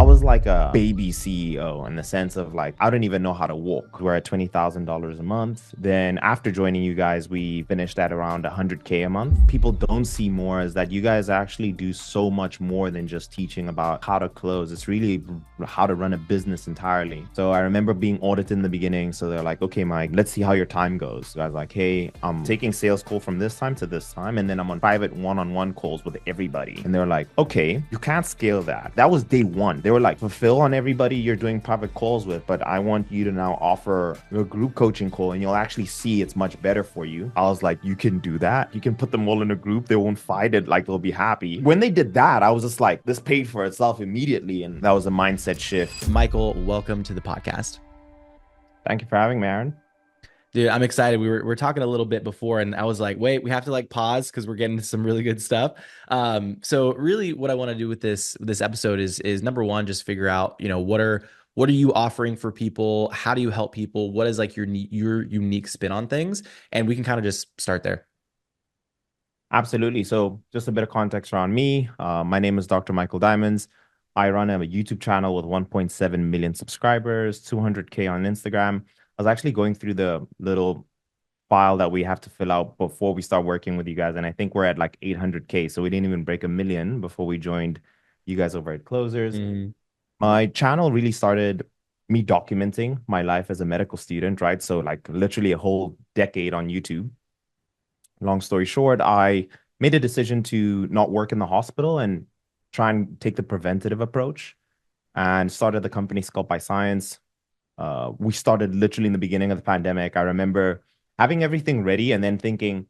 was like a baby CEO in the sense of like, I don't even know how to walk. We're at $20,000 a month. Then after joining you guys, we finished at around 100K a month. People don't see more as that you guys actually do so much more than just teaching about how to close. It's really how to run a business entirely. So I remember being audited in the beginning. So they're like, okay, Mike, let's see how your time goes. So I was like, hey, I'm taking sales call from this time to this time. And then I'm on private one-on-one calls with everybody. And they're like, okay, you can't scale that. That was day one. They were like, fulfill on everybody you're doing private calls with, but I want you to now offer a group coaching call and you'll actually see it's much better for you. I was like, you can do that? You can put them all in a group. They won't fight it. Like they'll be happy. When they did that, I was just like, this paid for itself immediately. And that was a mindset shift. Michael, welcome to the podcast. Thank you for having me, Aaron. Dude, I'm excited. We were talking a little bit before, and I was like, wait, we have to like pause because we're getting to some really good stuff. So really what I want to do with this episode is number one, just figure out, what are you offering for people? How do you help people? What is like your unique spin on things? And we can kind of just start there. Absolutely. So just a bit of context around me. My name is Dr. Michael Diamonds. I run a YouTube channel with 1.7 million subscribers, 200K on Instagram. I was actually going through the little file that we have to fill out before we start working with you guys. And I think we're at like 800K. So we didn't even break a million before we joined you guys over at Closers. Mm. My channel really started me documenting my life as a medical student, right? So like literally a whole decade on YouTube. Long story short, I made a decision to not work in the hospital and try and take the preventative approach and started the company Sculpt by Science. We started literally in the beginning of the pandemic. I remember having everything ready and then thinking,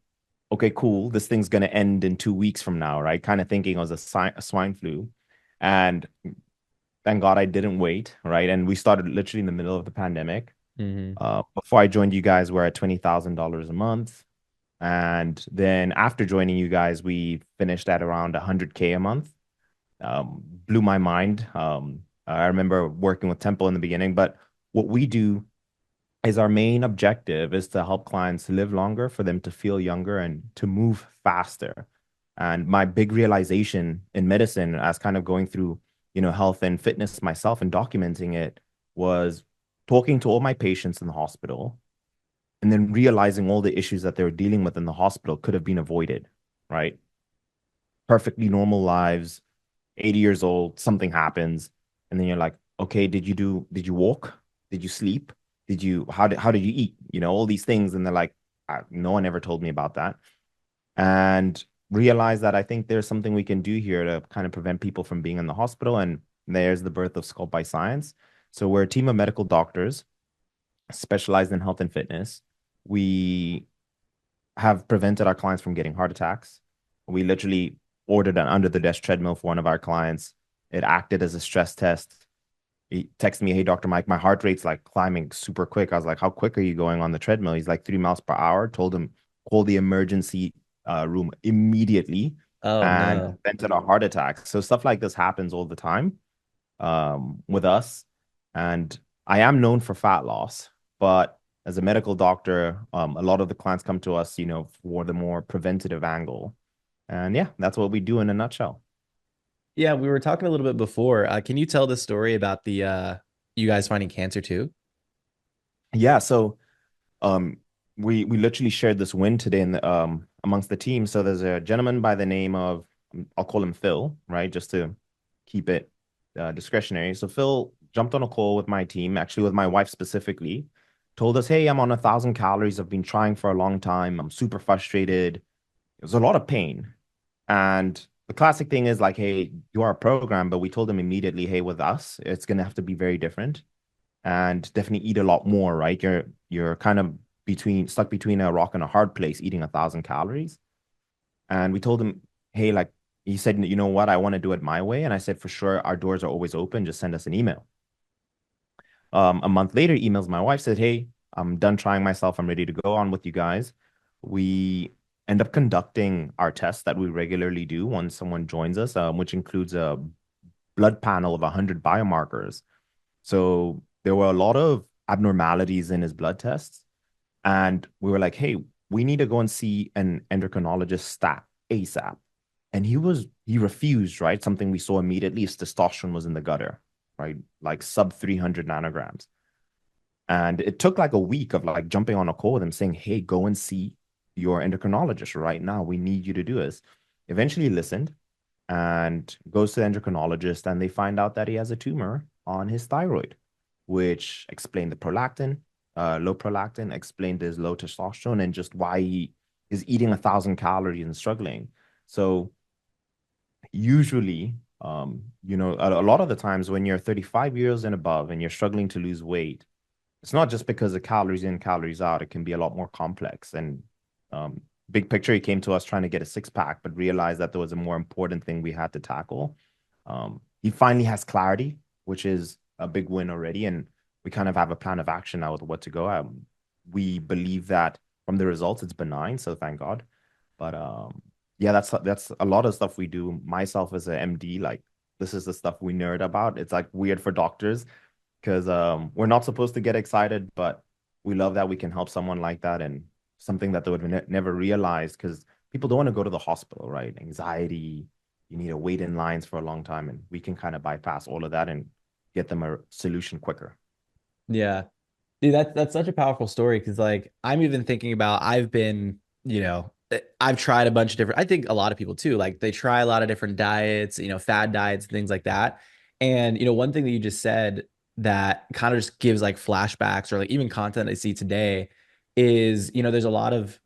okay, cool, this thing's going to end in 2 weeks from now, right? Kind of thinking it was a swine flu. And thank God I didn't wait, right? And we started literally in the middle of the pandemic. Hmm. Before I joined you guys, we're at $20,000 a month. And then after joining you guys, we finished at around 100K a month. Blew my mind. I remember working with Temple in the beginning, but what we do is our main objective is to help clients live longer, for them to feel younger and to move faster. And my big realization in medicine, as kind of going through, health and fitness myself and documenting it, was talking to all my patients in the hospital and then realizing all the issues that they were dealing with in the hospital could have been avoided, right? Perfectly normal lives, 80 years old, something happens, and then you're like, okay, did you walk? Did you sleep? How did you eat? All these things. And they're like, no one ever told me about that. And realize that I think there's something we can do here to kind of prevent people from being in the hospital. And there's the birth of Sculpt by Science. So we're a team of medical doctors specialized in health and fitness. We have prevented our clients from getting heart attacks. We literally ordered an under the desk treadmill for one of our clients. It acted as a stress test. He texted me, hey, Dr. Mike, my heart rate's like climbing super quick. I was like, how quick are you going on the treadmill? He's like 3 miles per hour. Told him, call the emergency room immediately Oh and no. prevented a heart attack. So stuff like this happens all the time with us. And I am known for fat loss, but as a medical doctor, a lot of the clients come to us, for the more preventative angle. And yeah, that's what we do in a nutshell. Yeah, we were talking a little bit before. Can you tell the story about the you guys finding cancer too? Yeah, so um, we literally shared this win today in amongst the team. So there's a gentleman by the name of, I'll call him Phil, right, just to keep it discretionary. So Phil jumped on a call with my team, actually with my wife specifically, told us, hey, I'm on 1,000 calories. I've been trying for a long time. I'm super frustrated. It was a lot of pain. And the classic thing is like, hey, you are a program, but we told him immediately, hey, with us, it's gonna have to be very different and definitely eat a lot more, right? You're kind of stuck between a rock and a hard place, eating 1,000 calories. And we told him, hey, like he said, you know what, I want to do it my way. And I said, for sure, our doors are always open. Just send us an email. A month later, emails my wife said, hey, I'm done trying myself. I'm ready to go on with you guys. We end up conducting our tests that we regularly do when someone joins us, which includes a blood panel of 100 biomarkers. So there were a lot of abnormalities in his blood tests. And we were like, hey, we need to go and see an endocrinologist stat ASAP. And he refused, right? Something we saw immediately is testosterone was in the gutter. right? Like sub 300 nanograms. And it took like a week of like jumping on a call with him saying, hey, go and see your endocrinologist right now. We need you to do this. Eventually he listened and goes to the endocrinologist, and they find out that he has a tumor on his thyroid, which explained the prolactin, low prolactin, explained his low testosterone, and just why he is eating 1,000 calories and struggling. So usually, a lot of the times when you're 35 years and above and you're struggling to lose weight, it's not just because of calories in, calories out. It can be a lot more complex. And um, big picture, he came to us trying to get a six pack, but realized that there was a more important thing we had to tackle. He finally has clarity, which is a big win already. And we kind of have a plan of action now with what to go. We believe that from the results, it's benign. So thank God. But yeah, that's a lot of stuff we do. Myself as a MD, like this is the stuff we nerd about. It's like weird for doctors because we're not supposed to get excited, but we love that we can help someone like that, and something that they would never realize because people don't want to go to the hospital, right? Anxiety, you need to wait in lines for a long time, and we can kind of bypass all of that and get them a solution quicker. Yeah. Dude, that's such a powerful story because like I'm even thinking about I've been, I've tried a bunch of different, I think a lot of people too, like they try a lot of different diets, fad diets and things like that. And one thing that you just said that kind of just gives like flashbacks or like even content I see today is, there's a lot of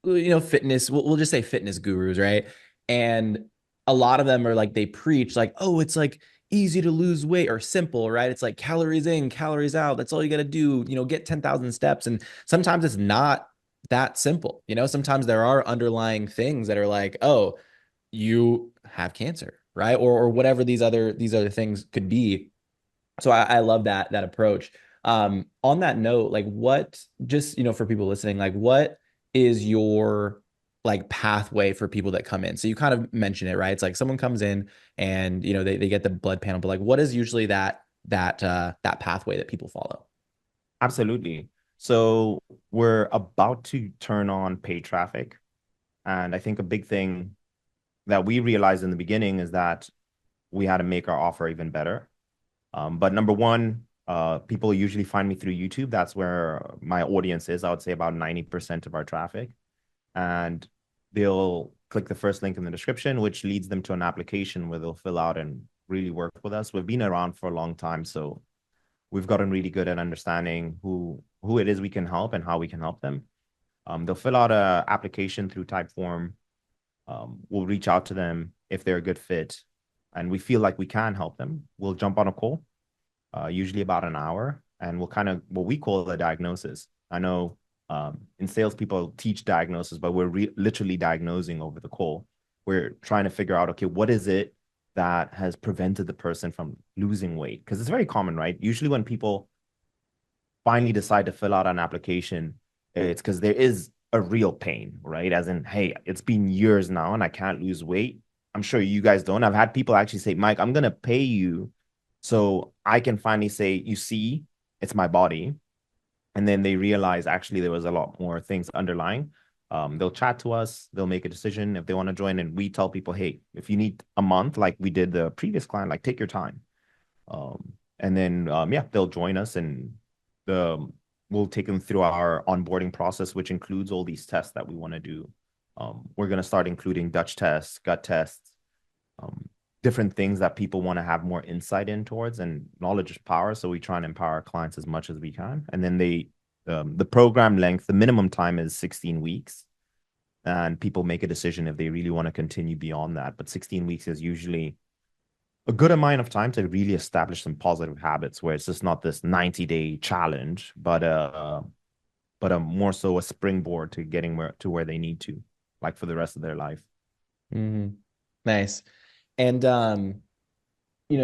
fitness, we'll just say fitness gurus, right? And a lot of them are like, they preach like, oh, it's like easy to lose weight or simple, right? It's like calories in, calories out. That's all you got to do, get 10,000 steps. And sometimes it's not that simple. Sometimes there are underlying things that are like, oh, you have cancer, right? Or whatever these other things could be. So I love that approach. On that note, like what just for people listening, like what is your like pathway for people that come in? So you kind of mentioned it, right? It's like someone comes in and they get the blood panel, but like what is usually that pathway that people follow? Absolutely. So we're about to turn on paid traffic, and I think a big thing that we realized in the beginning is that we had to make our offer even better. But number one, people usually find me through YouTube. That's where my audience is. I would say about 90% of our traffic. And they'll click the first link in the description, which leads them to an application where they'll fill out and really work with us. We've been around for a long time, so we've gotten really good at understanding who it is we can help and how we can help them. They'll fill out a application through Typeform. We'll reach out to them if they're a good fit and we feel like we can help them. We'll jump on a call, usually about an hour, and we'll kind of what we call a diagnosis. I know in sales, people teach diagnosis, but we're literally diagnosing over the call. We're trying to figure out, okay, what is it that has prevented the person from losing weight? Because it's very common, right? Usually when people finally decide to fill out an application, it's because there is a real pain, right? As in, hey, it's been years now and I can't lose weight. I'm sure you guys don't. I've had people actually say, Mike, I'm going to pay you so I can finally say, you see, it's my body. And then they realize actually there was a lot more things underlying. They'll chat to us, they'll make a decision if they want to join. And we tell people, hey, if you need a month, like we did the previous client, like take your time. And then yeah, they'll join us, and the we'll take them through our onboarding process, which includes all these tests that we want to do. We're going to start including Dutch tests, gut tests, um, different things that people want to have more insight in towards, and knowledge is power. So we try and empower our clients as much as we can. And then the program length, the minimum time is 16 weeks. And people make a decision if they really want to continue beyond that. But 16 weeks is usually a good amount of time to really establish some positive habits where it's just not this 90-day challenge, but a more so a springboard to getting where they need to, like for the rest of their life. Hmm. Nice. And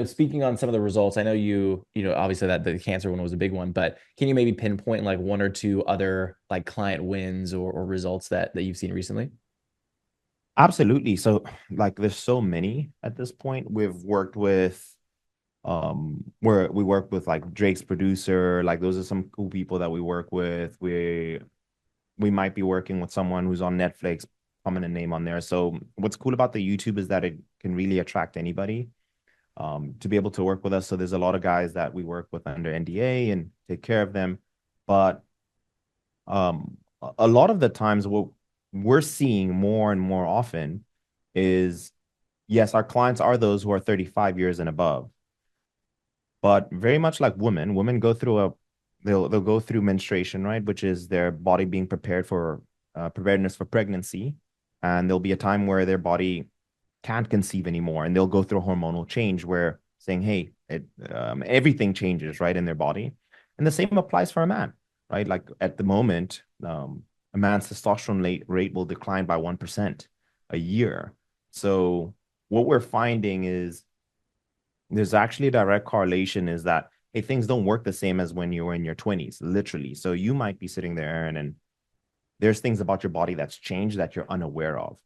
speaking on some of the results, I know obviously that the cancer one was a big one, but can you maybe pinpoint like one or two other like client wins or results that you've seen recently? Absolutely. So like there's so many at this point. We've worked with where we work with like Drake's producer, like those are some cool people that we work with. We might be working with someone who's on Netflix, prominent name on there. So what's cool about the YouTube is that it can really attract anybody. to be able to work with us. So there's a lot of guys that we work with under NDA and take care of them. But a lot of the times, what we're seeing more and more often is, yes, our clients are those who are 35 years and above, but very much like women go through they'll go through menstruation, right, which is their body being prepared for preparedness for pregnancy, and there'll be a time where their body can't conceive anymore, and they'll go through a hormonal change where saying, hey, everything changes, right, in their body. And the same applies for a man, right? Like at the moment, a man's testosterone rate will decline by 1% a year. So what we're finding is there's actually a direct correlation, is that, hey, things don't work the same as when you were in your 20s, literally. So you might be sitting there, and there's things about your body that's changed that you're unaware of.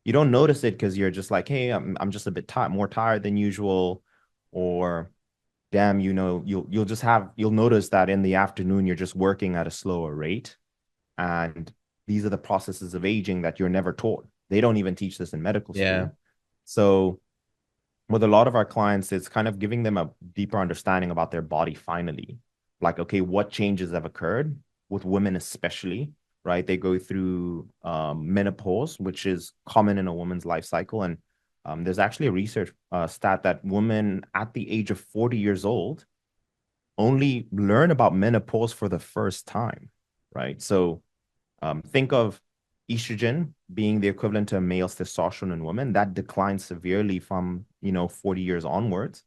You don't notice it because you're just like, hey, I'm just a bit more tired than usual, or damn, you'll notice that in the afternoon you're just working at a slower rate, and these are the processes of aging that you're never taught. They don't even teach this in medical Yeah. school. So with a lot of our clients, it's kind of giving them a deeper understanding about their body finally. Like, okay, what changes have occurred with women, especially, right? They go through menopause, which is common in a woman's life cycle. And there's actually a research stat that women at the age of 40 years old only learn about menopause for the first time, right? So think of estrogen being the equivalent to a male's testosterone in women. That declines severely from 40 years onwards,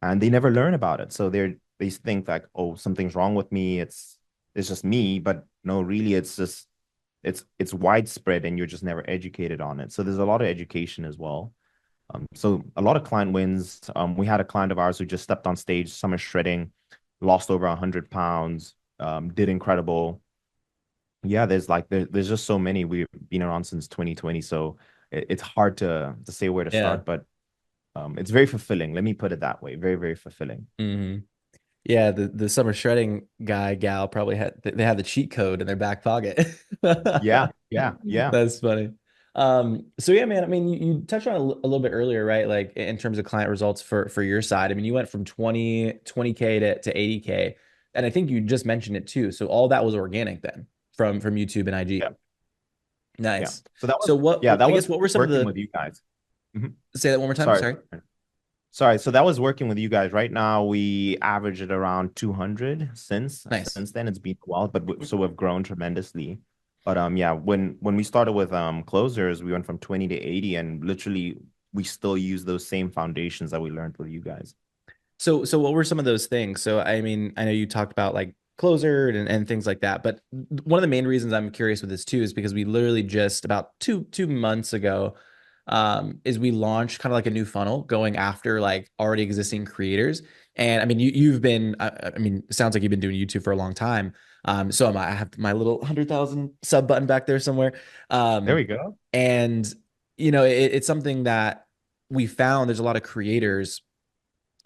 and they never learn about it. So they think like, oh, something's wrong with me. It's just me, but no, really, it's just it's widespread, and you're just never educated on it. So there's a lot of education as well. So a lot of client wins. We had a client of ours who just stepped on stage, summer shredding, lost over 100 pounds, did incredible. Yeah, there's just so many. We've been around since 2020, so it's hard to say where to Yeah. start, but it's very fulfilling. Let me put it that way. Very, very fulfilling. Hmm. Yeah, the summer shredding guy gal probably had they had the cheat code in their back pocket. Yeah, yeah, yeah, That's funny. So yeah, man, I mean, you touched on it a little bit earlier, right? Like in terms of client results for your side. I mean, you went from 20K to 80K. And I think you just mentioned it too. So all that was organic then from YouTube and IG. yeah, yeah. Nice. So that So was yeah, that I was guess what were some of working the, with you guys. Mhm. say that one more time? Sorry, Sorry. sorry. So that was working with you guys. Right now, we average at around 200 Nice. since then. It's been a while, but so we've grown tremendously. But yeah, when we started with closers, we went from 20 to 80, and literally we still use those same foundations that we learned with you guys. So what were some of those things? So I mean, I know you talked about like closer and things like that, but one of the main reasons I'm curious with this too is because we literally just about two months ago is we launched kind of like a new funnel going after like already existing creators. And I mean, you've been I mean, it sounds like you've been doing YouTube for a long time. So am I. I have my little 100,000 sub button back there somewhere. There Um, we go. and it's something that we found there's a lot of creators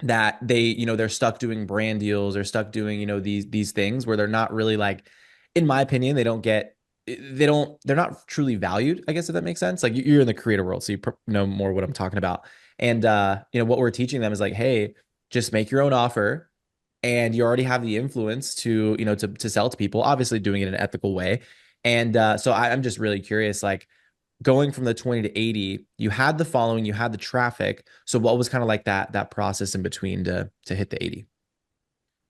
that they're stuck doing brand deals, they're stuck doing these things where they're not really like, in my opinion, they're not truly valued, I guess, if that makes sense. Like you're in the creator world, so you know more what I'm talking about. And what we're teaching them is like, hey, just make your own offer, and you already have the influence to to sell to people, obviously doing it in an ethical way. And so I'm just really curious, like going from the 20 to 80, you had the following, you had the traffic. So what was kind of like that process in between to hit the 80?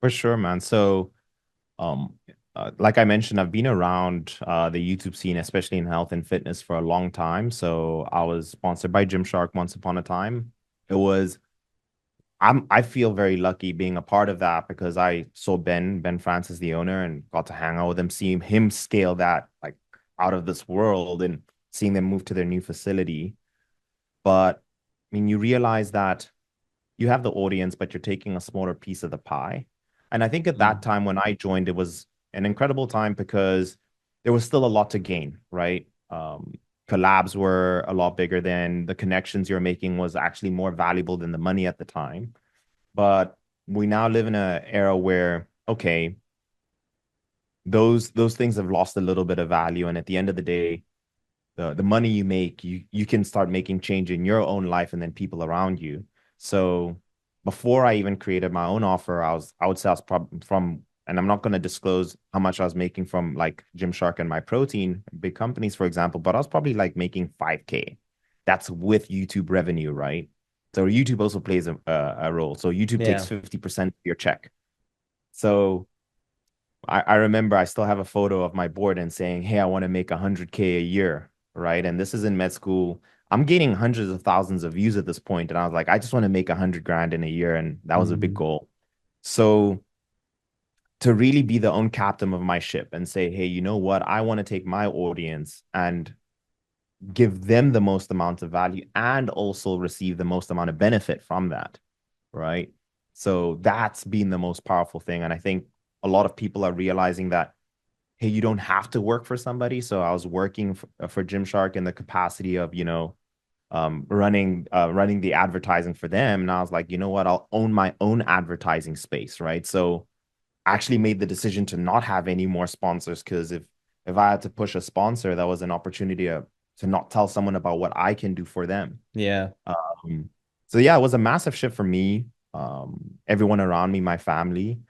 For sure, man. So Um, like I mentioned, I've been around the YouTube scene, especially in health and fitness, for a long time. So I was sponsored by Gymshark once upon a time. It was I feel very lucky being a part of that, because I saw Ben Francis, the owner, and got to hang out with him, seeing him scale that like out of this world, and seeing them move to their new facility. But I mean, you realize that you have the audience, but you're taking a smaller piece of the pie. And I think at that Mm. time when I joined, it was an incredible time because there was still a lot to gain, right? Collabs were a lot bigger then. The connections you're making was actually more valuable than the money at the time. But we now live in an era where, okay, those things have lost a little bit of value. And at the end of the day, the money you make, you can start making change in your own life and then people around you. So before I even created my own offer, I would say I was from, and I'm not going to disclose how much I was making from like Gymshark and My Protein, big companies, for example, but I was probably like making 5K. That's with YouTube revenue, right? So YouTube also plays a role. So YouTube takes Yeah. 50% of your check. So I remember I still have a photo of my board and saying, hey, I want to make 100K a year, right? And this is in med school. I'm gaining hundreds of thousands of views at this point, and I was like, I just want to make 100 grand in a year, and that was a big Mhm. goal. So to really be the own captain of my ship and say, hey, you know what? I want to take my audience and give them the most amount of value and also receive the most amount of benefit from that, right? So that's been the most powerful thing. And I think a lot of people are realizing that, hey, you don't have to work for somebody. So I was working for Gymshark in the capacity of, running the advertising for them. And I was like, you know what? I'll own my own advertising space, right? So I actually made the decision to not have any more sponsors because if I had to push a sponsor, that was an opportunity to not tell someone about what I can do for them. Yeah. Um, so yeah, it was a massive shift for me. Everyone around me, my family.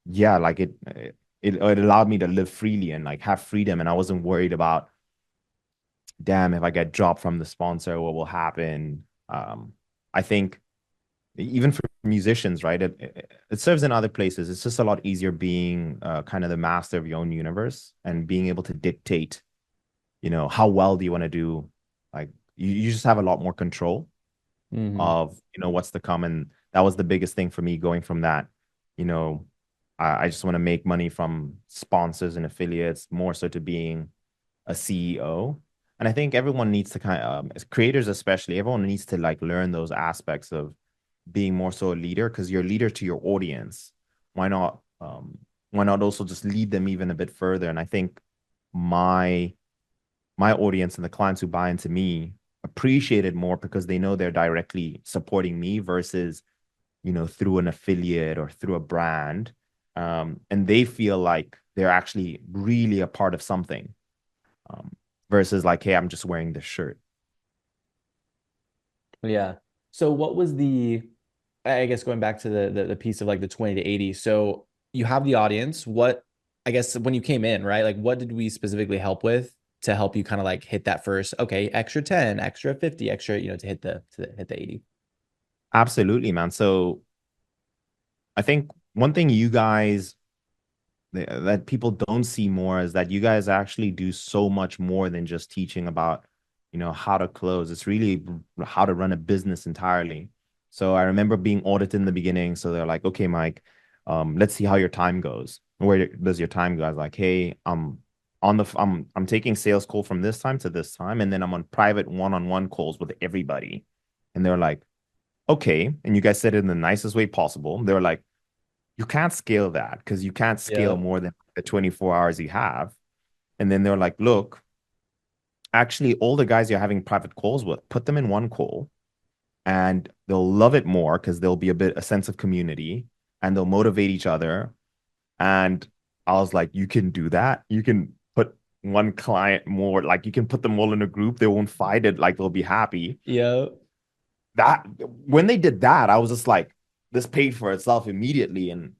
Yeah, like it allowed me to live freely and like have freedom. And I wasn't worried about, damn, if I get dropped from the sponsor, what will happen? I think even for musicians, right? It serves in other places. It's just a lot easier being kind of the master of your own universe and being able to dictate, how well do you want to do? Like you just have a lot more control Hmm. of, what's to come. And that was the biggest thing for me going from that, you know, I just want to make money from sponsors and affiliates more so to being a CEO. And I think everyone needs to as creators especially, everyone needs to like learn those aspects of being more so a leader because you're a leader to your audience. Why not? Why not also just lead them even a bit further? And I think my my audience and the clients who buy into me appreciate it more because they know they're directly supporting me versus, through an affiliate or through a brand. And they feel like they're actually really a part of something, um, versus like, hey, I'm just wearing this shirt. Yeah. So what was I guess going back to the piece of like the 20 to 80. So you have the audience. What, I guess when you came in, right? Like what did we specifically help with to help you kind of like hit that first, okay, extra 10, extra 50, extra, to hit the 80. Absolutely, man. So I think one thing you guys that people don't see more is that you guys actually do so much more than just teaching about, how to close. It's really how to run a business entirely. So I remember being audited in the beginning. So they're like, okay, Mike, let's see how your time goes. Where does your time go? I was like, hey, I'm taking sales call from this time to this time, and then I'm on private one-on-one calls with everybody. And they're like, okay. And you guys said it in the nicest way possible. They're like, you can't scale that because you can't scale Yeah. more than the 24 hours you have. And then they're like, look, actually, all the guys you're having private calls with, put them in one call and they'll love it more because there'll be a sense of community and they'll motivate each other. And I was like, you can do that. You can put one client more, like you can put them all in a group. They won't fight it. Like they'll be happy. Yeah. That when they did that, I was just like, this paid for itself immediately. And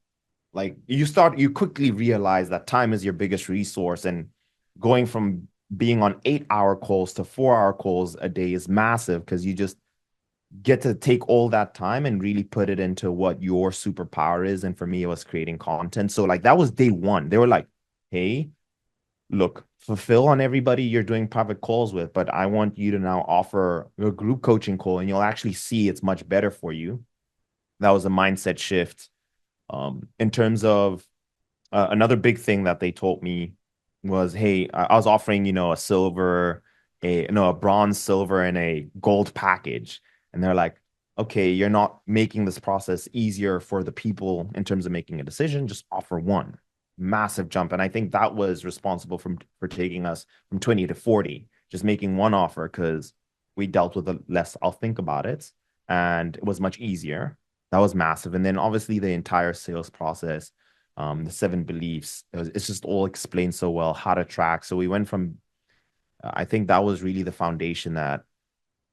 like you quickly realize that time is your biggest resource, and going from being on 8-hour calls to 4-hour calls a day is massive because you just get to take all that time and really put it into what your superpower is. And for me, it was creating content. So like that was day one. They were like, hey, look, fulfill on everybody you're doing private calls with, but I want you to now offer a group coaching call and you'll actually see it's much better for you. That was a mindset shift. In terms of another big thing that they told me was, hey, I was offering, a silver, a no, a bronze, silver, and a gold package. And they're like, okay, you're not making this process easier for the people in terms of making a decision. Just offer one. Massive jump. And I think that was responsible for taking us from 20 to 40, just making one offer because we dealt with the less I'll think about it. And it was much easier. That was massive. And then obviously the entire sales process, the 7 beliefs. It's just all explained so well how to track. So we went from, I think that was really the foundation that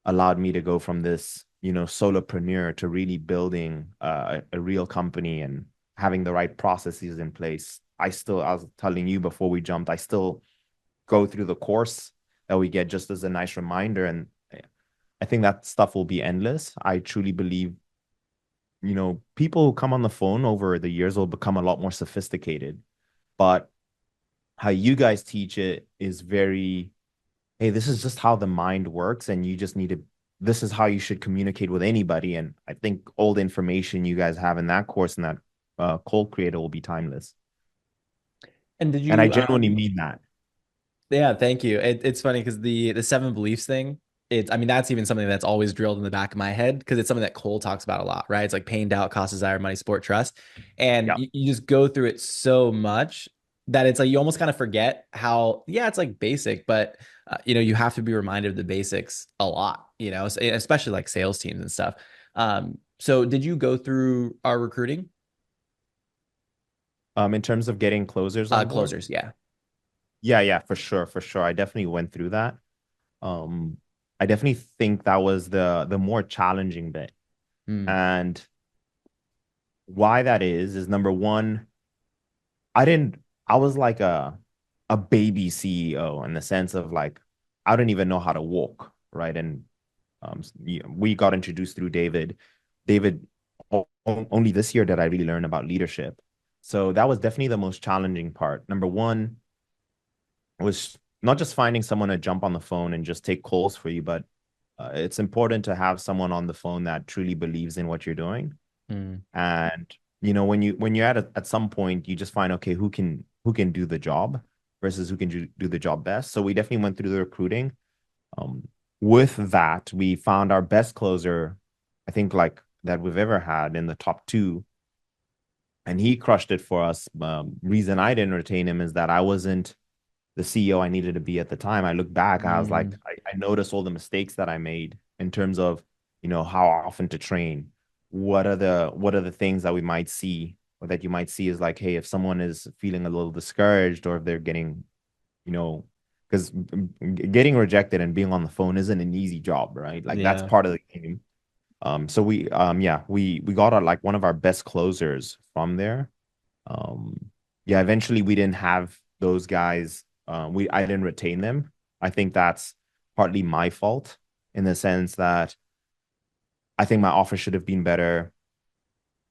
allowed me to go from this. solopreneur to really building a real company and having the right processes in place. I was telling you before we jumped, I still go through the course that we get just as a nice reminder. And I think that stuff will be endless. I truly believe, people who come on the phone over the years will become a lot more sophisticated. But how you guys teach it is very, hey, this is just how the mind works, and you just need to, this is how you should communicate with anybody. And I think all the information you guys have in that course and that cold creator will be timeless. And did And I you genuinely mean that. yeah, thank you. It's funny because the seven beliefs thing, it's I mean that's even something that's always drilled in the back of my head because it's something that Cole talks about a lot, right? It's like pain, doubt, cost, desire, money, sport, trust. And Yeah. you just go through it so much that it's like you almost kind of forget how, yeah, it's like basic, but you have to be reminded of the basics a lot, especially like sales teams and stuff. So did you go through our recruiting? In terms of getting closers on board. Closers, yeah. Yeah, yeah, for sure, for sure. I definitely went through that. Um, I definitely think that was the more challenging bit. Hmm. And why that is number one, I didn't, I was like a baby CEO in the sense of like, I didn't even know how to walk, right? And we got introduced through David. David, only this year did I really learn about leadership. So that was definitely the most challenging part. Number one was not just finding someone to jump on the phone and just take calls for you, but it's important to have someone on the phone that truly believes in what you're doing. Hmm. And when you're at some point, you just find, okay, who can do the job versus who can do the job best. So we definitely went through the recruiting. Um, with that, we found our best closer, I think, like that we've ever had in the top two, and he crushed it for us. Reason I didn't retain him is that I wasn't the CEO I needed to be at the time. I look back, I was like, Hmm. I noticed all the mistakes that I made in terms of, how often to train. What are the things that we might see, or that you might see is like, hey, if someone is feeling a little discouraged, or if they're getting, you know, because getting rejected and being on the phone isn't an easy job, right? Like that's Yeah. part of the game. So we got like one of our best closers from there. Um, yeah, eventually we didn't have those guys. I didn't retain them. I think that's partly my fault in the sense that I think my offer should have been better.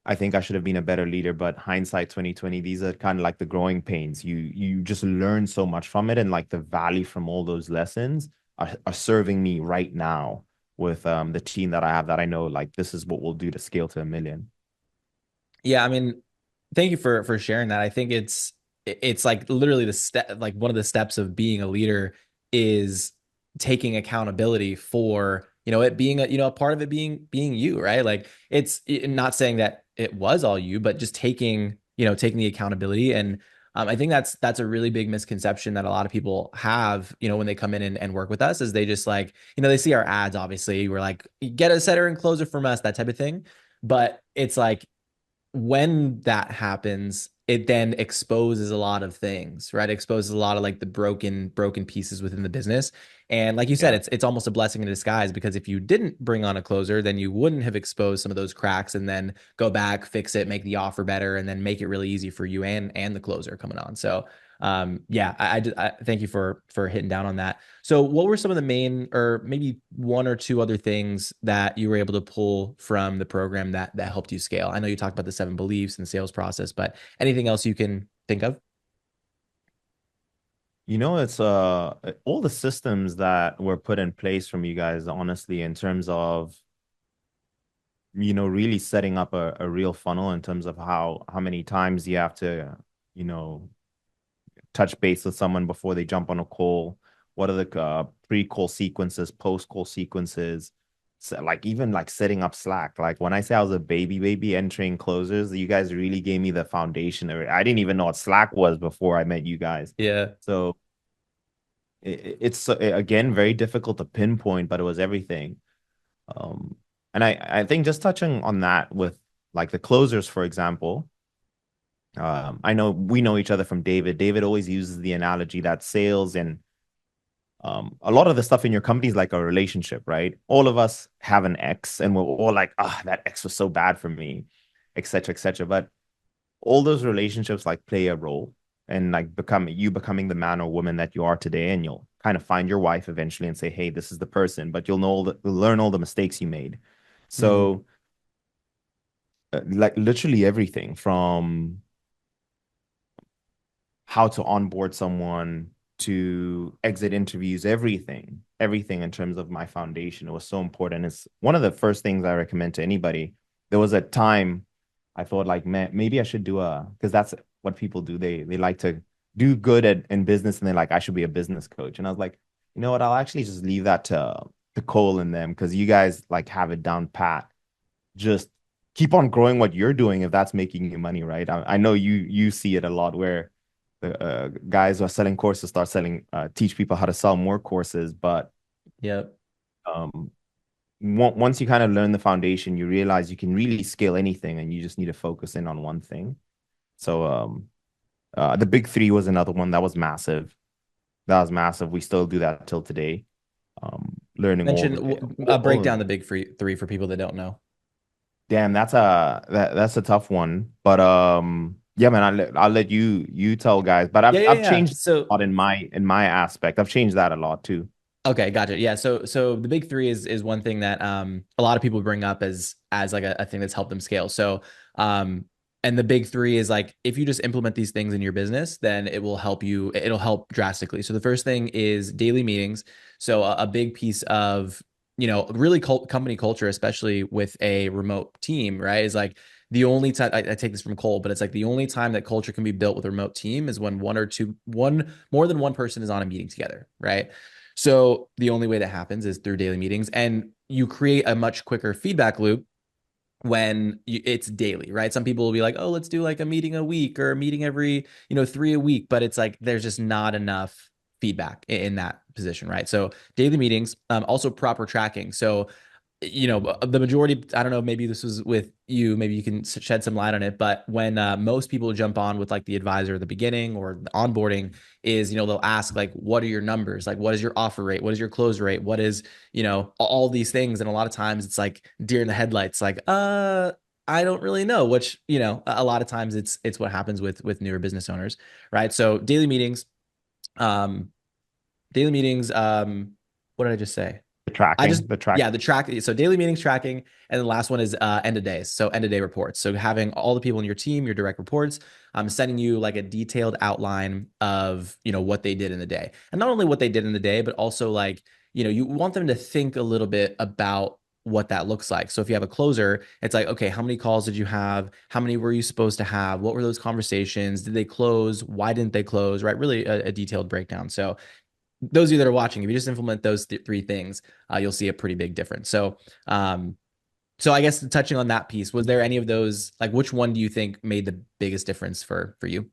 I think I should have been a better leader, but hindsight 2020, these are kind of like the growing pains. You just learn so much from it, and like the value from all those lessons are serving me right now with the team that I have, that I know like this is what we'll do to scale to 1 million. Yeah, I mean, thank you for sharing that. I think it's like literally the step, like one of the steps of being a leader is taking accountability for, it being a part of it being you, right? Like not saying that it was all you, but just taking the accountability. And I think that's a really big misconception that a lot of people have, when they come in and work with us, is they just like, they see our ads, obviously, we're like, get a setter and closer from us, that type of thing. But it's like when that happens, it then exposes a lot of things, right? It exposes a lot of like the broken pieces within the business. And like you said, Yeah. it's almost a blessing in disguise, because if you didn't bring on a closer, then you wouldn't have exposed some of those cracks and then go back, fix it, make the offer better, and then make it really easy for you and the closer coming on. So yeah, I thank you for hitting down on that. So what were some of the main, or maybe one or two other things that you were able to pull from the program that helped you scale? I know you talked about the seven beliefs and the sales process, but anything else you can think of? It's all the systems that were put in place from you guys, honestly, in terms of, really setting up a real funnel in terms of how many times you have to, you know, touch base with someone before they jump on a call. What are the pre-call sequences, post-call sequences? So, like even like setting up Slack. Like when I say I was a baby entering closers, you guys really gave me the foundation. I didn't even know what Slack was before I met you guys. Yeah. So it's again very difficult to pinpoint, but it was everything. Um, and I think just touching on that with like the closers, for example, I know we know each other from David. David always uses the analogy that sales and A lot of the stuff in your company is like a relationship, right? All of us have an ex, and we're all like, ah, that ex was so bad for me, etc., etc. But all those relationships like play a role and like becoming the man or woman that you are today, and you'll kind of find your wife eventually and say, hey, this is the person, but you'll learn all the mistakes you made. Mm, So like literally everything from how to onboard someone to exit interviews, everything in terms of my foundation. It was so important. It's one of the first things I recommend to anybody. There was a time I thought like, man, maybe I should do because that's what people do. They like to do good in business, and they're like, I should be a business coach. And I was like, you know what? I'll actually just leave that to Cole and them, because you guys like have it down pat. Just keep on growing what you're doing if that's making you money, right? I know you see it a lot where the guys who are selling courses start selling, teach people how to sell more courses. But yep. um, once you kind of learn the foundation, you realize you can really scale anything, and you just need to focus in on one thing. So the big three was another one that was massive. That was massive. We still do that till today. Learning all Mention the break all of down the them. big three for people that don't know. Damn, that's a tough one. But yeah, man, I'll let you tell guys. But Yeah, yeah, I've yeah. changed a So lot in my aspect. I've changed that a lot too. okay, gotcha. Yeah, so the big three is one thing that a lot of people bring up as like a thing that's helped them scale. So and the big three is like if you just implement these things in your business, then it will help you. It'll help drastically. So the first thing is daily meetings. So a big piece of really company culture, especially with a remote team, right? Is like the only time I take this from Cole, but it's like the only time that culture can be built with a remote team is when one more than one person is on a meeting together, right? So the only way that happens is through daily meetings, and you create a much quicker feedback loop when it's daily, right? Some people will be like, "Oh, let's do like a meeting a week or a meeting every, three a week," but it's like there's just not enough feedback in that position, right? So daily meetings, also proper tracking. So the majority, I don't know, maybe this was with you, maybe you can shed some light on it, but when most people jump on with like the advisor at the beginning or the onboarding is, they'll ask like, what are your numbers? Like, what is your offer rate? What is your close rate? What is, all these things. And a lot of times it's like deer in the headlights, like, I don't really know, which, a lot of times it's what happens with newer business owners, right? So um, daily meetings, what did I just say? The I just tracking, the track. yeah, the track. So daily meetings tracking, and the last one is end of days. So end of day reports. So having all the people in your team, your direct reports, sending you like a detailed outline of what they did in the day, and not only what they did in the day, but also like you want them to think a little bit about what that looks like. So if you have a closer, it's like, okay, how many calls did you have? How many were you supposed to have? What were those conversations? Did they close? Why didn't they close? Right? Really a detailed breakdown. So those of you that are watching, if you just implement those three things, you'll see a pretty big difference. So I guess touching on that piece, was there any of those, like which one do you think made the biggest difference for you?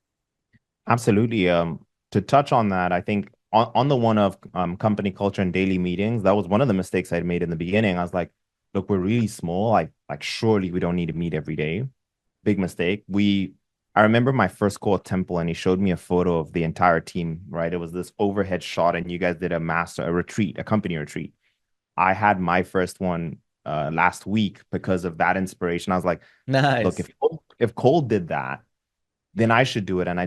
Absolutely. To touch on that, I think on the one of company culture and daily meetings, that was one of the mistakes I'd made in the beginning. I was like, look, we're really small. Like surely we don't need to meet every day. Big mistake. I remember my first call at Temple, and he showed me a photo of the entire team, right? It was this overhead shot, and you guys did a retreat, a company retreat. I had my first one last week because of that inspiration. I was like, look, Nice. if Cole did that, then I should do it. And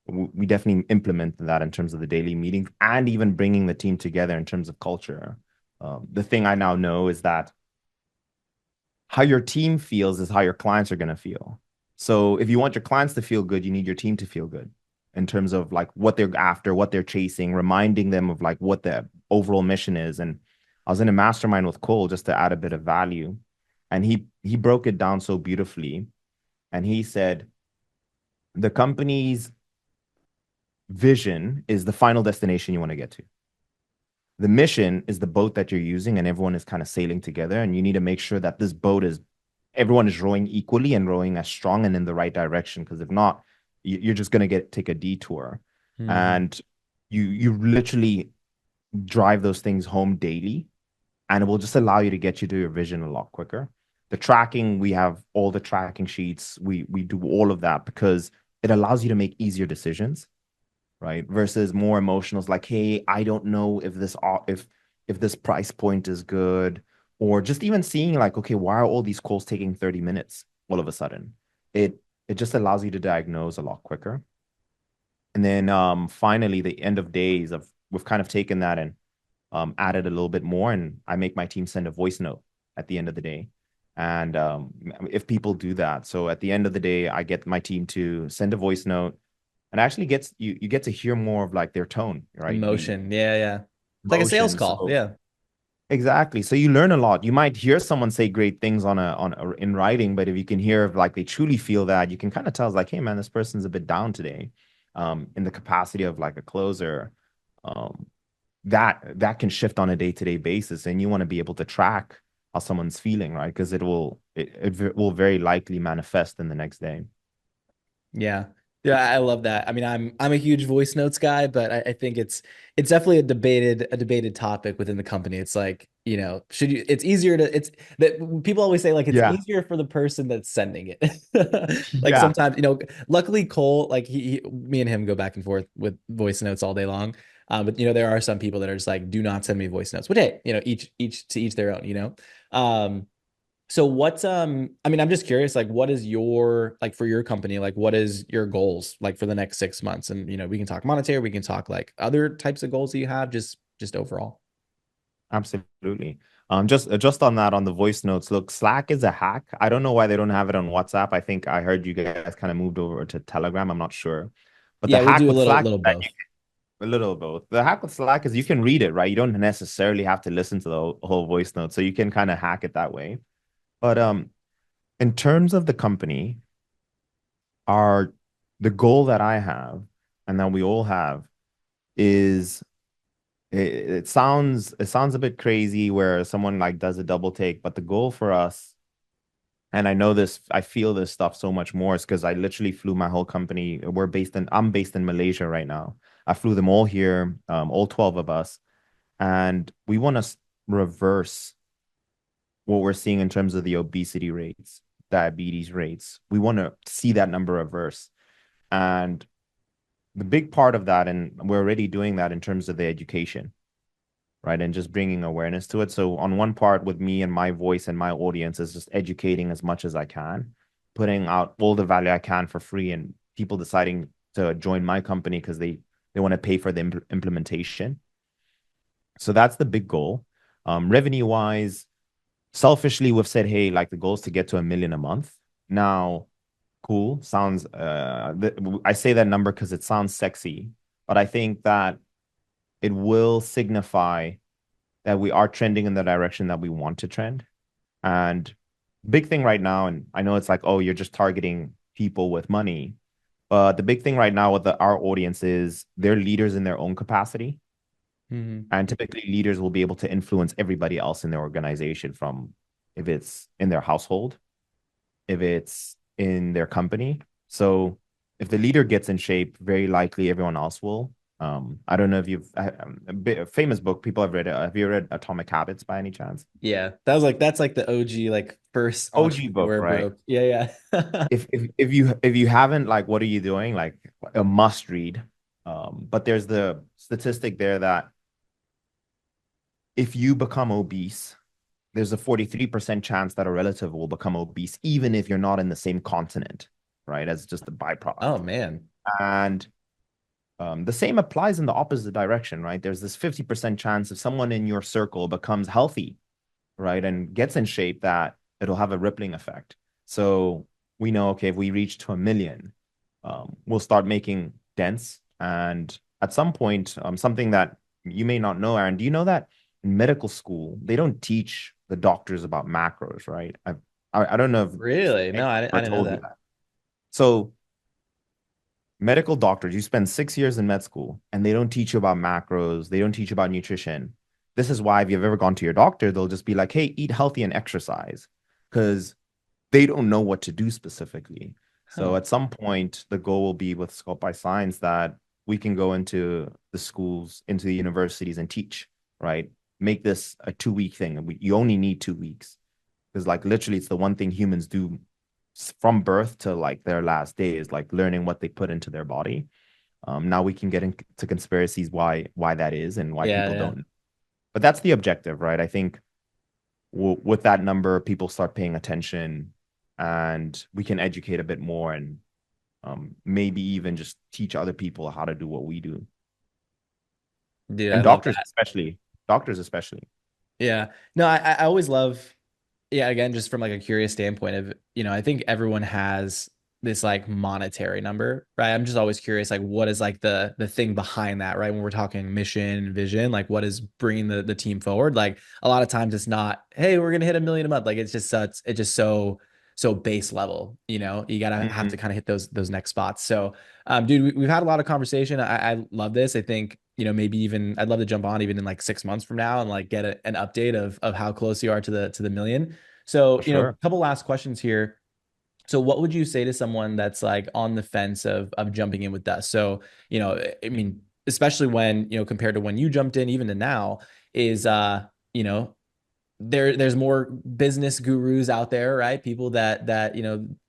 we definitely implemented that in terms of the daily meetings and even bringing the team together in terms of culture. The thing I now know is that how your team feels is how your clients are going to feel. So if you want your clients to feel good, you need your team to feel good in terms of like what they're after, what they're chasing, reminding them of like what the overall mission is. And I was in a mastermind with Cole just to add a bit of value. And he broke it down so beautifully. And he said, the company's vision is the final destination you want to get to. The mission is the boat that you're using, and everyone is kind of sailing together. And you need to make sure that this boat is everyone is rowing equally and rowing as strong and in the right direction. Because if not, you're just gonna take a detour. Mm-hmm. And you literally drive those things home daily, and it will just allow you to get you to your vision a lot quicker. The tracking, we have all the tracking sheets. We do all of that because it allows you to make easier decisions, right? Versus more emotionals like, hey, I don't know if this price point is good, or just even seeing like, okay, why are all these calls taking 30 minutes all of a sudden? It it just allows you to diagnose a lot quicker. And then finally the end of days of we've kind of taken that and added a little bit more, and I make my team send a voice note at the end of the day. And if people do that, so at the end of the day, I get my team to send a voice note, and actually gets you get to hear more of like their tone, right? You Emotion. Yeah, yeah. It's like a sales emotion. call. So Yeah. exactly. So you learn a lot. You might hear someone say great things in writing, but if you can hear if like they truly feel that, you can kind of tell it's like, hey man, this person's a bit down today, in the capacity of like a closer. Um, that can shift on a day-to-day basis, and you want to be able to track how someone's feeling, right? Because it will very likely manifest in the next day. Yeah. Yeah, I love that. I mean, I'm a huge voice notes guy, but I think it's definitely a debated topic within the company. It's like, should you it's easier to it's that people always say like it's Yeah. easier for the person that's sending it. Like Yeah. sometimes, luckily Cole, like me and him go back and forth with voice notes all day long. But there are some people that are just like, do not send me voice notes. But hey, each their own. So what's I mean, I'm just curious, like what is your like for your company, like what is your goals like for the next 6 months? And we can talk monetary, we can talk like other types of goals that you have, just overall. Absolutely. Just on that, on the voice notes, look, Slack is a hack. I don't know why they don't have it on WhatsApp. I think I heard you guys kind of moved over to Telegram. I'm not sure. But the Yeah, we hack do a with little Slack, little both. a little of both. The hack with Slack is you can read it, right? You don't necessarily have to listen to the whole voice note. So you can kind of hack it that way. But in terms of the company, our the goal that I have and that we all have is it sounds a bit crazy where someone like does a double take, but the goal for us, and I know this, I feel this stuff so much more, is because I literally flew my whole company. I'm based in Malaysia right now. I flew them all here, all 12 of us, and we want to reverse what we're seeing in terms of the obesity rates, diabetes rates. We want to see that number reverse. And the big part of that, and we're already doing that in terms of the education, right? And just bringing awareness to it. So, on one part, with me and my voice and my audience, is just educating as much as I can, putting out all the value I can for free, and people deciding to join my company because they want to pay for the implementation. So, that's the big goal. Revenue wise, selfishly, we've said, hey, like the goal is to get to 1 million a month. Now, cool. Sounds I say that number because it sounds sexy, but I think that it will signify that we are trending in the direction that we want to trend. And big thing right now, and I know it's like, oh, you're just targeting people with money, but the big thing right now with our audience is they're leaders in their own capacity. Mhm. And typically leaders will be able to influence everybody else in their organization, from if it's in their household, if it's in their company. So if the leader gets in shape, very likely everyone else will. I don't know if a famous book people have read it. Have you read Atomic Habits by any chance? Yeah, that's like the OG, like first OG book, entrepreneur right? book. Yeah, yeah. If you haven't, like, what are you doing? Like a must read. But there's the statistic there that if you become obese, there's a 43% chance that a relative will become obese, even if you're not in the same continent, right? As just a Oh byproduct. man. And the same applies in the opposite direction, right? There's this 50% chance if someone in your circle becomes healthy, right, and gets in shape, that it'll have a rippling effect. So we know, okay, if we reach to 1 million, we'll start making dents. And at some point, something that you may not know, Aaron, do you know that in medical school, they don't teach the doctors about macros, right? I don't know if Really? No, I I didn't know told you that. that. So medical doctors, you spend 6 years in med school and they don't teach you about macros. They don't teach you about nutrition. This is why if you've ever gone to your doctor, they'll just be like, hey, eat healthy and exercise, because they don't know what to do specifically. So Huh. at some point, the goal will be with Sculpt by Science that we can go into the schools, into the universities and teach, right? Make this a 2 week thing. You only need 2 weeks, because like literally it's the one thing humans do from birth to like their last day, is like learning what they put into their body. Now we can get into conspiracies why that is and why Yeah, people yeah. don't. But that's the objective, right? I think with that number, people start paying attention, and we can educate a bit more, and maybe even just teach other people how to do what we do, Dude, I and love that. doctors especially. Yeah. No, I always love, yeah, again, just from like a curious standpoint of, I think everyone has this like monetary number, right? I'm just always curious, like what is like the thing behind that, right? When we're talking mission, vision, like what is bringing the team forward? Like a lot of times it's not, hey, we're gonna hit 1 million a month. Like it's just such, it's just so base level, you gotta have to Mhm. kind of hit those next spots. So dude, we've had a lot of conversation. I love this. I think, maybe even I'd love to jump on even in like 6 months from now and like get an update of how close you are to the million. For So, a sure. couple last questions here. So what would you say to someone that's like on the fence of jumping in with us? So, I mean, especially when, compared to when you jumped in, even to now, is there's more business gurus out there, right? People that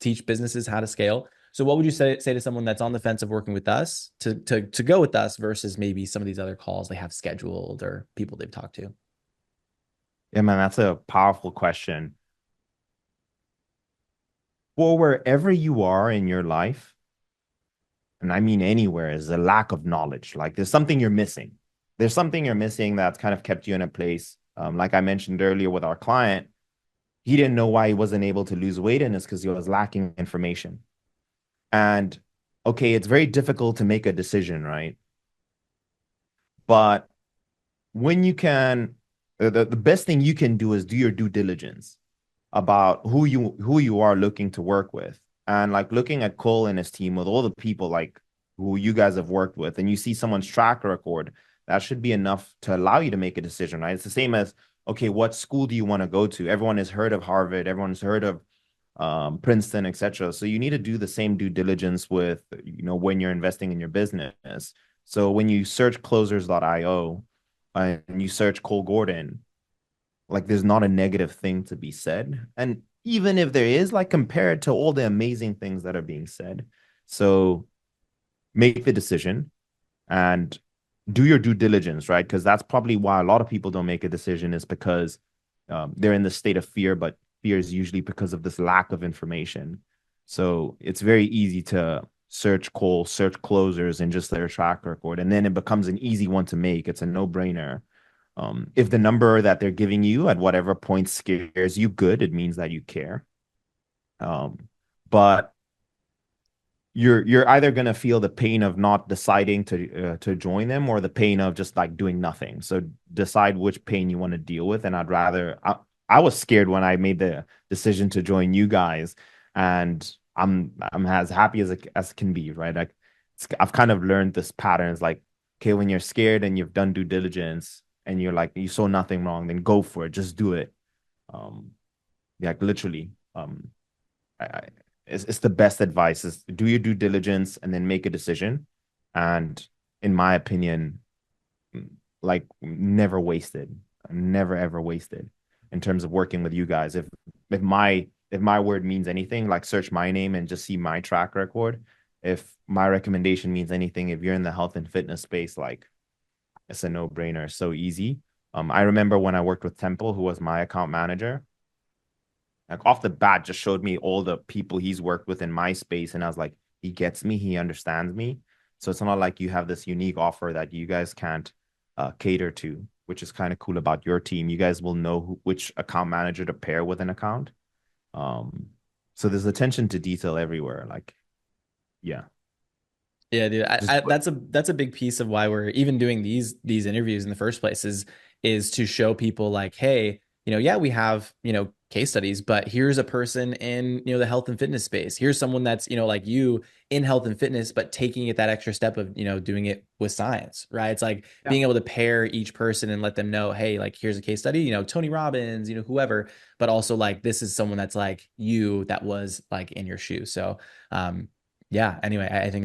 teach businesses how to scale. So what would you say to someone that's on the fence of working with us to go with us versus maybe some of these other calls they have scheduled or people they've talked to? Yeah, man, that's a powerful question. For wherever you are in your life, and I mean anywhere, is a lack of knowledge. Like there's something you're missing. There's something you're missing that's kind of kept you in a place. Like I mentioned earlier with our client, he didn't know why he wasn't able to lose weight, and it's because he was lacking information. And okay, it's very difficult to make a decision, right? But when you can, the best thing you can do is do your due diligence about who you are looking to work with, and like looking at Cole and his team with all the people like who you guys have worked with, and you see someone's track record, that should be enough to allow you to make a decision, right? It's the same as, okay, what school do you want to go to? Everyone has heard of Harvard, everyone's heard of Princeton, etc. So you need to do the same due diligence with, when you're investing in your business. So when you search closers.io and you search Cole Gordon, like there's not a negative thing to be said. And even if there is, like compare it to all the amazing things that are being said. So make the decision and do your due diligence, right? Because that's probably why a lot of people don't make a decision, is because they're in the state of fear, but fear is usually because of this lack of information. So it's very easy to search Cole, search closers, and just their track record. And then it becomes an easy one to make. It's a no brainer. If the number that they're giving you at whatever point scares you, good, it means that you care. Um, but you're either gonna feel the pain of not deciding to join them, or the pain of just like doing nothing. So decide which pain you want to deal with. And I was scared when I made the decision to join you guys, and I'm as happy as can be, right? Like I've kind of learned this pattern. It's like, okay, when you're scared and you've done due diligence and you're like you saw nothing wrong, then go for it, just do it. Um, like literally. I it's the best advice is do your due diligence and then make a decision. And in my opinion, like never wasted, never ever wasted in terms of working with you guys. If my word means anything, like search my name and just see my track record. If my recommendation means anything, if you're in the health and fitness space, like it's a no-brainer, so easy. I remember when I worked with Temple, who was my account manager, like off the bat just showed me all the people he's worked with in my space, and I was like, he gets me, he understands me. So it's not like you have this unique offer that you guys can't cater to, which is kind of cool about your team. You guys will know which account manager to pair with an account. um so there's attention to detail everywhere, like, yeah, Yeah, dude. just do it. That's a big piece of why we're even doing these interviews in the first place is to show people like, hey, yeah, we have, case studies, but here's a person in, the health and fitness space. Here's someone that's, like you in health and fitness, but taking it that extra step of, doing it with science, right? It's like Yeah. being able to pair each person and let them know, hey, like here's a case study, Tony Robbins, whoever, but also like this is someone that's like you that was like in your shoe. So yeah, anyway, I think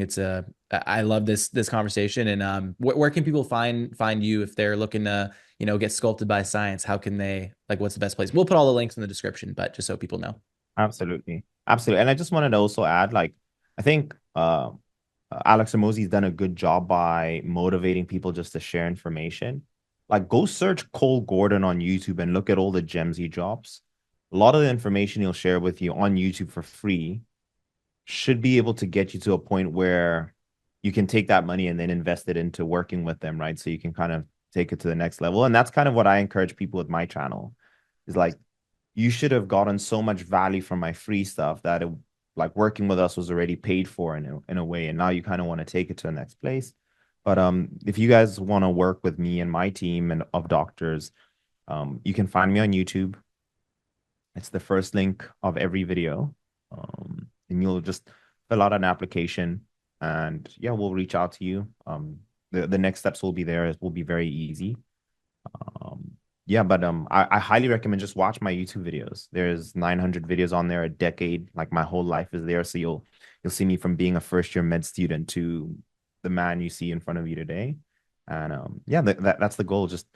I love this conversation. And where can people find you if they're looking to, get sculpted by science? How can they, like, what's the best place? We'll put all the links in the description, but just so people know. Absolutely. Absolutely. And I just wanted to also add, like, I think Alex Hermosi's done a good job by motivating people just to share information. Like, go search Cole Gordon on YouTube and look at all the gems he drops. A lot of the information he'll share with you on YouTube for free should be able to get you to a point where you can take that money and then invest it into working with them, right? So you can kind of take it to the next level. And that's kind of what I encourage people with my channel is like, you should have gotten so much value from my free stuff that like working with us was already paid for in a way. And now you kind of want to take it to the next place. But if you guys want to work with me and my team and of doctors, you can find me on YouTube. It's the first link of every video. And you'll just fill out an application and yeah, we'll reach out to you. The next steps will be there. It will be very easy. Yeah, but I highly recommend just watch my YouTube videos. There's 900 videos on there, a decade, like my whole life is there. So you'll see me from being a first year med student to the man you see in front of you today. And yeah, that's the goal. Just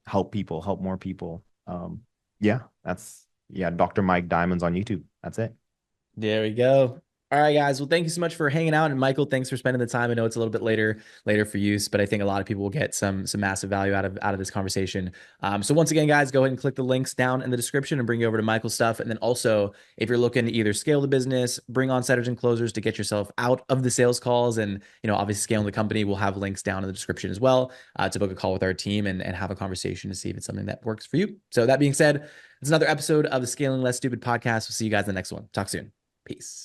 help people, help more people. Yeah, yeah, Dr. Mike Diamonds on YouTube. That's it. There we go. All right, guys. Well, thank you so much for hanging out. And Michael, thanks for spending the time. I know it's a little bit later for use, but I think a lot of people will get some massive value out of this conversation. So once again, guys, go ahead and click the links down in the description and bring you over to Michael's stuff. And then also, if you're looking to either scale the business, bring on setters and closers to get yourself out of the sales calls, and obviously scaling the company, we'll have links down in the description as well to book a call with our team and have a conversation to see if it's something that works for you. So that being said, it's another episode of the Scaling Less Stupid podcast. We'll see you guys in the next one. Talk soon. Peace.